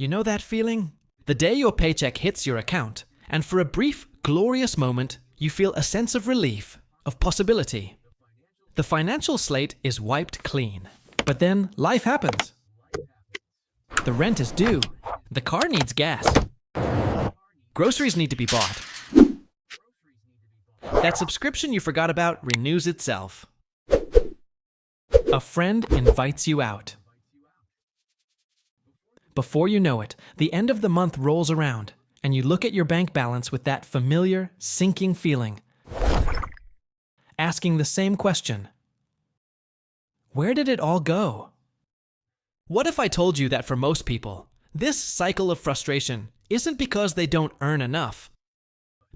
You know that feeling? The day your paycheck hits your account, and for a brief, glorious moment, you feel a sense of relief, of possibility. The financial slate is wiped clean. But then life happens. The rent is due. The car needs gas. Groceries need to be bought. That subscription you forgot about renews itself. A friend invites you out. Before you know it, the end of the month rolls around, and you look at your bank balance with that familiar, sinking feeling, asking the same question: where did it all go? What if I told you that for most people, this cycle of frustration isn't because they don't earn enough,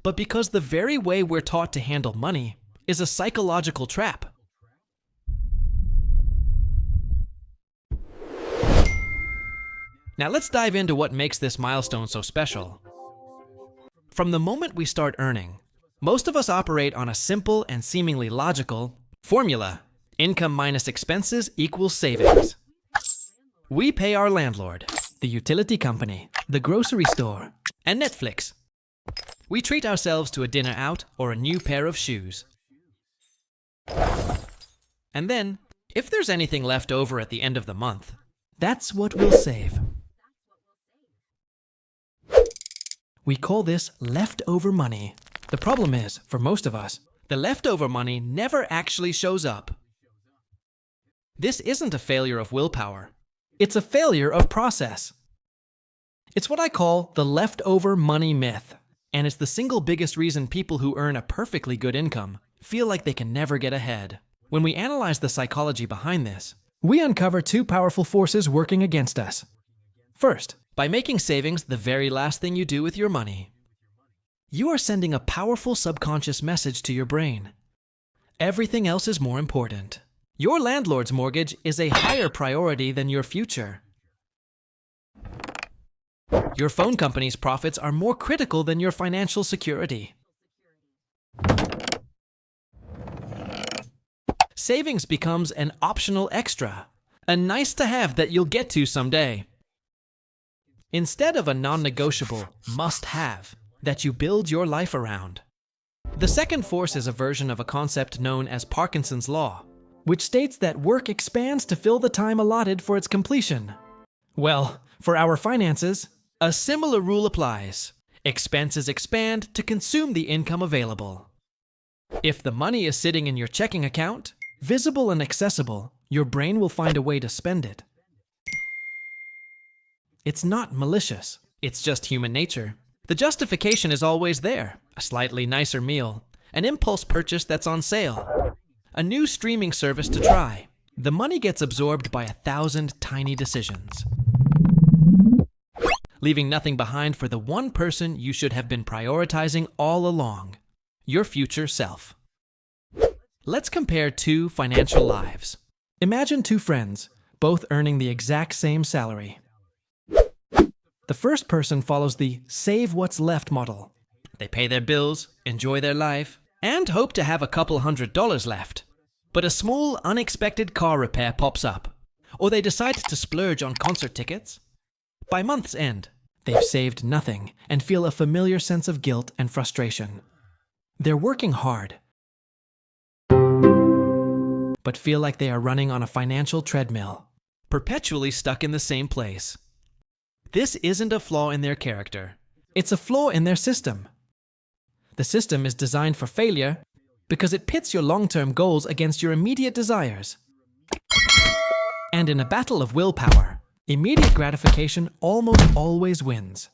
but because the very way we're taught to handle money is a psychological trap? Now let's dive into what makes this milestone so special. From the moment we start earning, most of us operate on a simple and seemingly logical formula: income minus expenses equals savings. We pay our landlord, the utility company, the grocery store, and Netflix. We treat ourselves to a dinner out or a new pair of shoes. And then, if there's anything left over at the end of the month, that's what we'll save. We call this leftover money. The problem is, for most of us, the leftover money never actually shows up. This isn't a failure of willpower. It's a failure of process. It's what I call the leftover money myth, and it's the single biggest reason people who earn a perfectly good income feel like they can never get ahead. When we analyze the psychology behind this, we uncover two powerful forces working against us. First, by making savings the very last thing you do with your money, you are sending a powerful subconscious message to your brain. Everything else is more important. Your landlord's mortgage is a higher priority than your future. Your phone company's profits are more critical than your financial security. Savings becomes an optional extra, a nice to have that you'll get to someday, instead of a non-negotiable must-have that you build your life around. The second force is a version of a concept known as Parkinson's Law, which states that work expands to fill the time allotted for its completion. Well, for our finances, a similar rule applies. Expenses expand to consume the income available. If the money is sitting in your checking account, visible and accessible, your brain will find a way to spend it. It's not malicious, it's just human nature. The justification is always there: a slightly nicer meal, an impulse purchase that's on sale, a new streaming service to try. The money gets absorbed by 1,000 tiny decisions, leaving nothing behind for the one person you should have been prioritizing all along: your future self. Let's compare two financial lives. Imagine two friends, both earning the exact same salary. The first person follows the save what's left model. They pay their bills, enjoy their life, and hope to have a couple $100 left. But a small, unexpected car repair pops up, or they decide to splurge on concert tickets. By month's end, they've saved nothing and feel a familiar sense of guilt and frustration. They're working hard, but feel like they are running on a financial treadmill, perpetually stuck in the same place. This isn't a flaw in their character. It's a flaw in their system. The system is designed for failure because it pits your long-term goals against your immediate desires. And in a battle of willpower, immediate gratification almost always wins.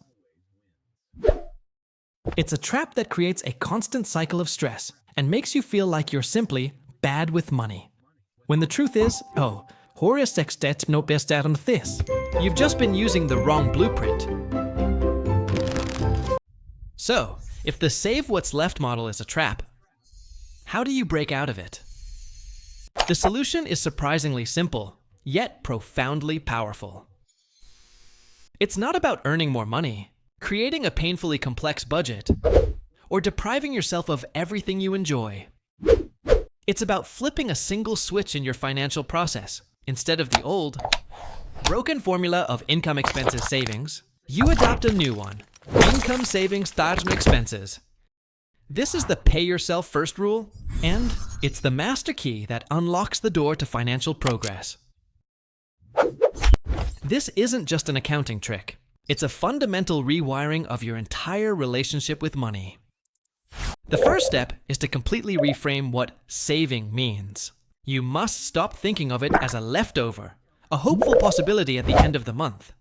It's a trap that creates a constant cycle of stress and makes you feel like you're simply bad with money. When the truth is, Horace sextet no bestarum this. You've just been using the wrong blueprint. So, if the save what's left model is a trap, how do you break out of it? The solution is surprisingly simple, yet profoundly powerful. It's not about earning more money, creating a painfully complex budget, or depriving yourself of everything you enjoy. It's about flipping a single switch in your financial process. Instead of the old, broken formula of income expenses savings, you adopt a new one. Income savings target expenses. This is the pay yourself first rule, and it's the master key that unlocks the door to financial progress. This isn't just an accounting trick. It's a fundamental rewiring of your entire relationship with money. The first step is to completely reframe what saving means. You must stop thinking of it as a leftover, a hopeful possibility at the end of the month.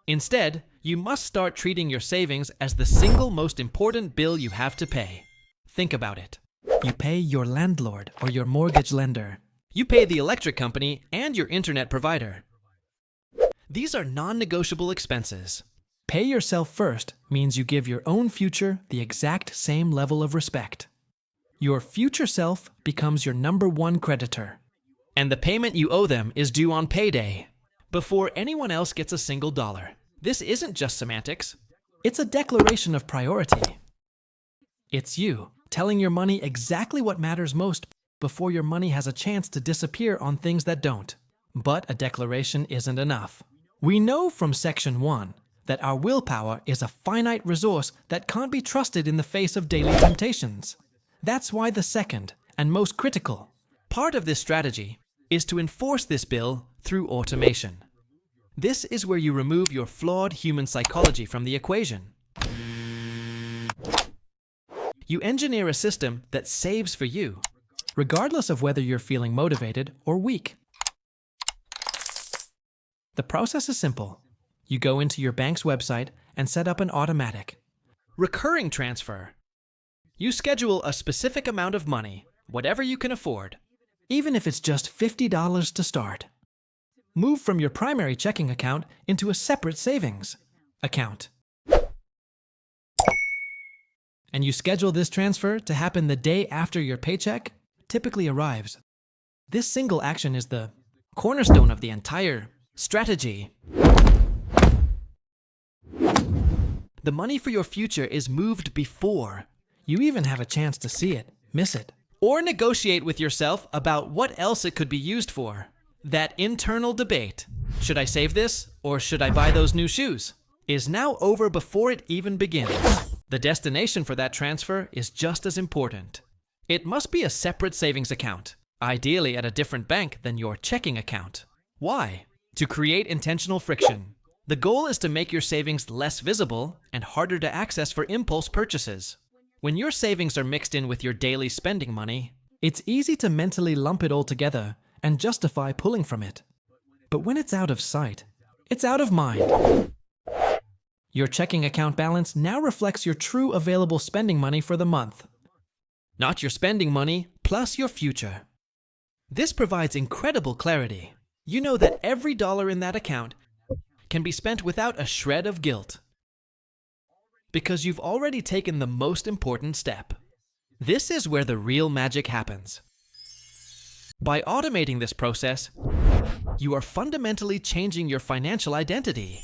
Instead, you must start treating your savings as the single most important bill you have to pay. Think about it. You pay your landlord or your mortgage lender. You pay the electric company and your internet provider. These are non-negotiable expenses. Pay yourself first means you give your own future the exact same level of respect. Your future self becomes your number one creditor. And the payment you owe them is due on payday, before anyone else gets a single dollar. This isn't just semantics. It's a declaration of priority. It's you telling your money exactly what matters most before your money has a chance to disappear on things that don't. But a declaration isn't enough. We know from Section 1 that our willpower is a finite resource that can't be trusted in the face of daily temptations. That's why the second and most critical part of this strategy is to enforce this bill through automation. This is where you remove your flawed human psychology from the equation. You engineer a system that saves for you, regardless of whether you're feeling motivated or weak. The process is simple. You go into your bank's website and set up an automatic recurring transfer. You schedule a specific amount of money, whatever you can afford, even if it's just $50 to start. Move from your primary checking account into a separate savings account. And you schedule this transfer to happen the day after your paycheck typically arrives. This single action is the cornerstone of the entire strategy. The money for your future is moved before you even have a chance to see it, miss it, or negotiate with yourself about what else it could be used for. That internal debate, should I save this or should I buy those new shoes, is now over before it even begins. The destination for that transfer is just as important. It must be a separate savings account, ideally at a different bank than your checking account. Why? To create intentional friction. The goal is to make your savings less visible and harder to access for impulse purchases. When your savings are mixed in with your daily spending money, it's easy to mentally lump it all together and justify pulling from it. But when it's out of sight, it's out of mind. Your checking account balance now reflects your true available spending money for the month, not your spending money plus your future. This provides incredible clarity. You know that every dollar in that account can be spent without a shred of guilt, because you've already taken the most important step. This is where the real magic happens. By automating this process, you are fundamentally changing your financial identity.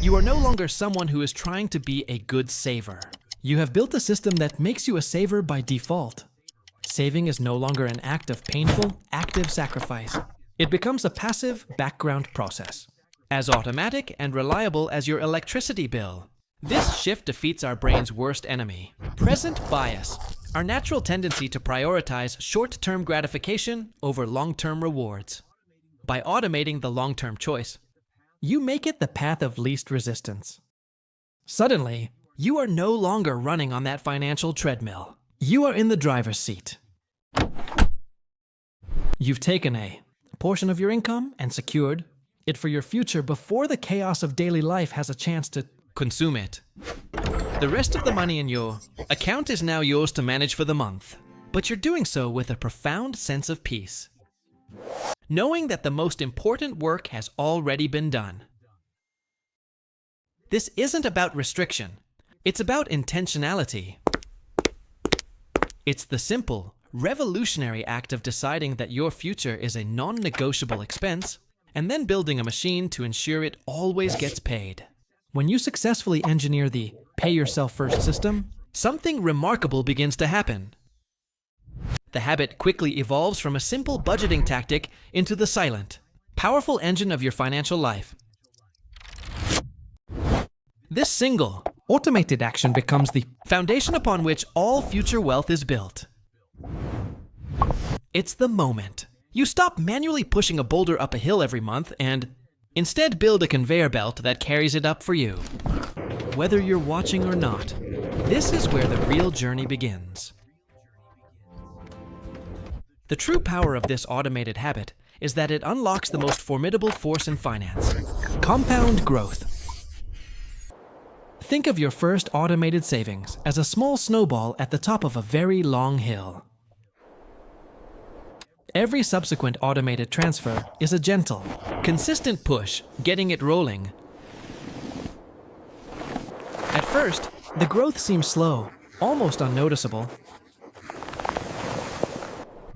You are no longer someone who is trying to be a good saver. You have built a system that makes you a saver by default. Saving is no longer an act of painful, active sacrifice. It becomes a passive, background process, as automatic and reliable as your electricity bill. This shift defeats our brain's worst enemy, present bias, our natural tendency to prioritize short-term gratification over long-term rewards. By automating the long-term choice, you make it the path of least resistance. Suddenly, you are no longer running on that financial treadmill. You are in the driver's seat. You've taken a portion of your income and secured it for your future before the chaos of daily life has a chance to consume it. The rest of the money in your account is now yours to manage for the month, but you're doing so with a profound sense of peace, knowing that the most important work has already been done. This isn't about restriction. It's about intentionality. It's the simple, revolutionary act of deciding that your future is a non-negotiable expense and then building a machine to ensure it always gets paid. When you successfully engineer the pay yourself first system, something remarkable begins to happen. The habit quickly evolves from a simple budgeting tactic into the silent, powerful engine of your financial life. This single, automated action becomes the foundation upon which all future wealth is built. It's the moment. You stop manually pushing a boulder up a hill every month and instead build a conveyor belt that carries it up for you. Whether you're watching or not, this is where the real journey begins. The true power of this automated habit is that it unlocks the most formidable force in finance: compound growth. Think of your first automated savings as a small snowball at the top of a very long hill. Every subsequent automated transfer is a gentle, consistent push, getting it rolling. At first, the growth seems slow, almost unnoticeable.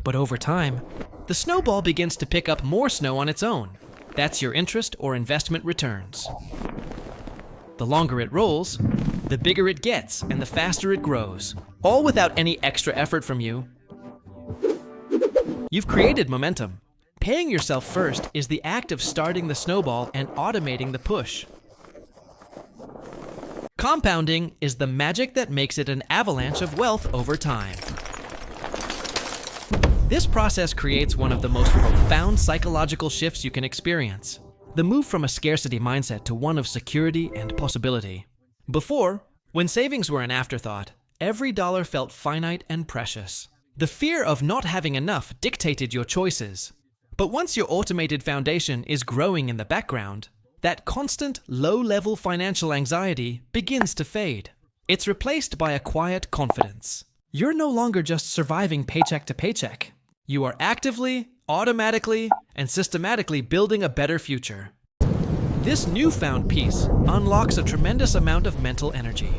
But over time, the snowball begins to pick up more snow on its own. That's your interest or investment returns. The longer it rolls, the bigger it gets and the faster it grows, all without any extra effort from you. You've created momentum. Paying yourself first is the act of starting the snowball and automating the push. Compounding is the magic that makes it an avalanche of wealth over time. This process creates one of the most profound psychological shifts you can experience: the move from a scarcity mindset to one of security and possibility. Before, when savings were an afterthought, every dollar felt finite and precious. The fear of not having enough dictated your choices. But once your automated foundation is growing in the background, that constant, low-level financial anxiety begins to fade. It's replaced by a quiet confidence. You're no longer just surviving paycheck to paycheck. You are actively, automatically, and systematically building a better future. This newfound peace unlocks a tremendous amount of mental energy.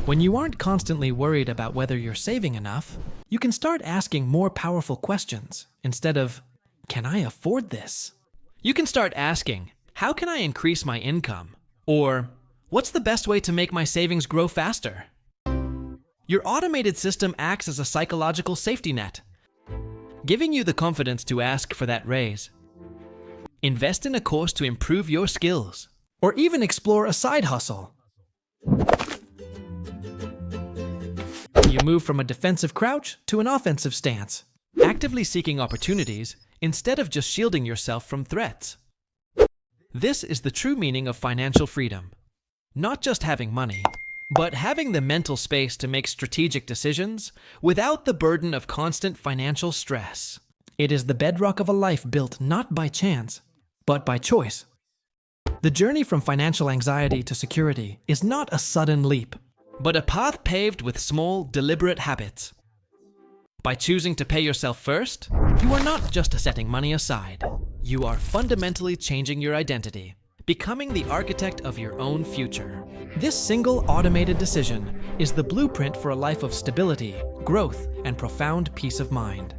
When you aren't constantly worried about whether you're saving enough, you can start asking more powerful questions instead of, "Can I afford this?" You can start asking, "How can I increase my income?" Or, "What's the best way to make my savings grow faster?" Your automated system acts as a psychological safety net, giving you the confidence to ask for that raise. Invest in a course to improve your skills, or even explore a side hustle. You move from a defensive crouch to an offensive stance, actively seeking opportunities instead of just shielding yourself from threats. This is the true meaning of financial freedom. Not just having money, but having the mental space to make strategic decisions without the burden of constant financial stress. It is the bedrock of a life built not by chance, but by choice. The journey from financial anxiety to security is not a sudden leap, but a path paved with small, deliberate habits. By choosing to pay yourself first, you are not just setting money aside. You are fundamentally changing your identity, becoming the architect of your own future. This single automated decision is the blueprint for a life of stability, growth, and profound peace of mind.